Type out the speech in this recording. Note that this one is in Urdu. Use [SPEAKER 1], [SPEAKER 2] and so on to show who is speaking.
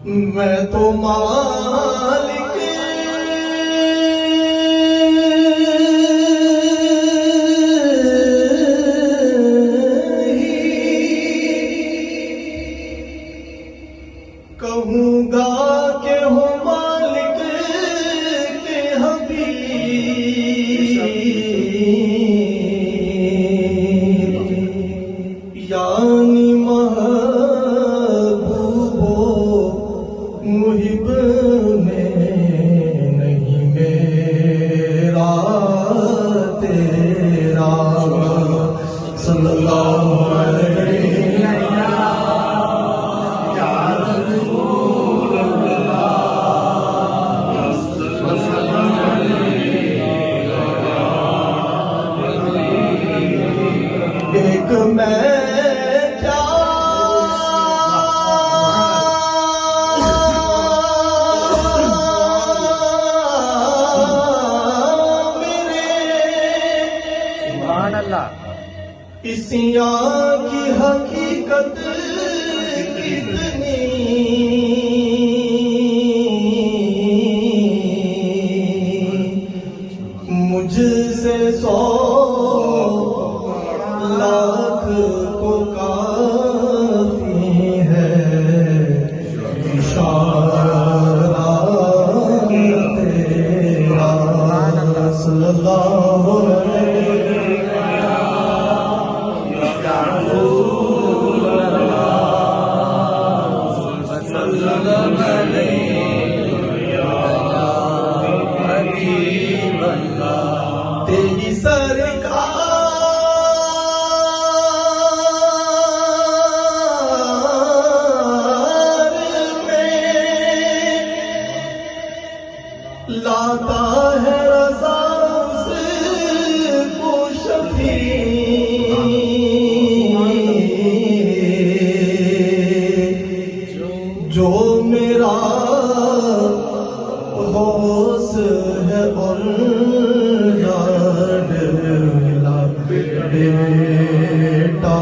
[SPEAKER 1] میں تو مالک کہوں گا کہ ہوں مالک کے حبیب، یعنی محبوب و محب میں نہیں میرا تیرا، صلی اللہ علیہ ایک میں کیا میرے
[SPEAKER 2] سبحان اللہ
[SPEAKER 1] اسیاں کی حقیقت کتنی، مجھ سے 100 لاکھ کو کافی ہے اشارہ تیرا، صلی اللہ علیہ تیری سرکار میں لاتا ہے رضا اس کو شفیع، جو میرا غوث ہے اور بیٹا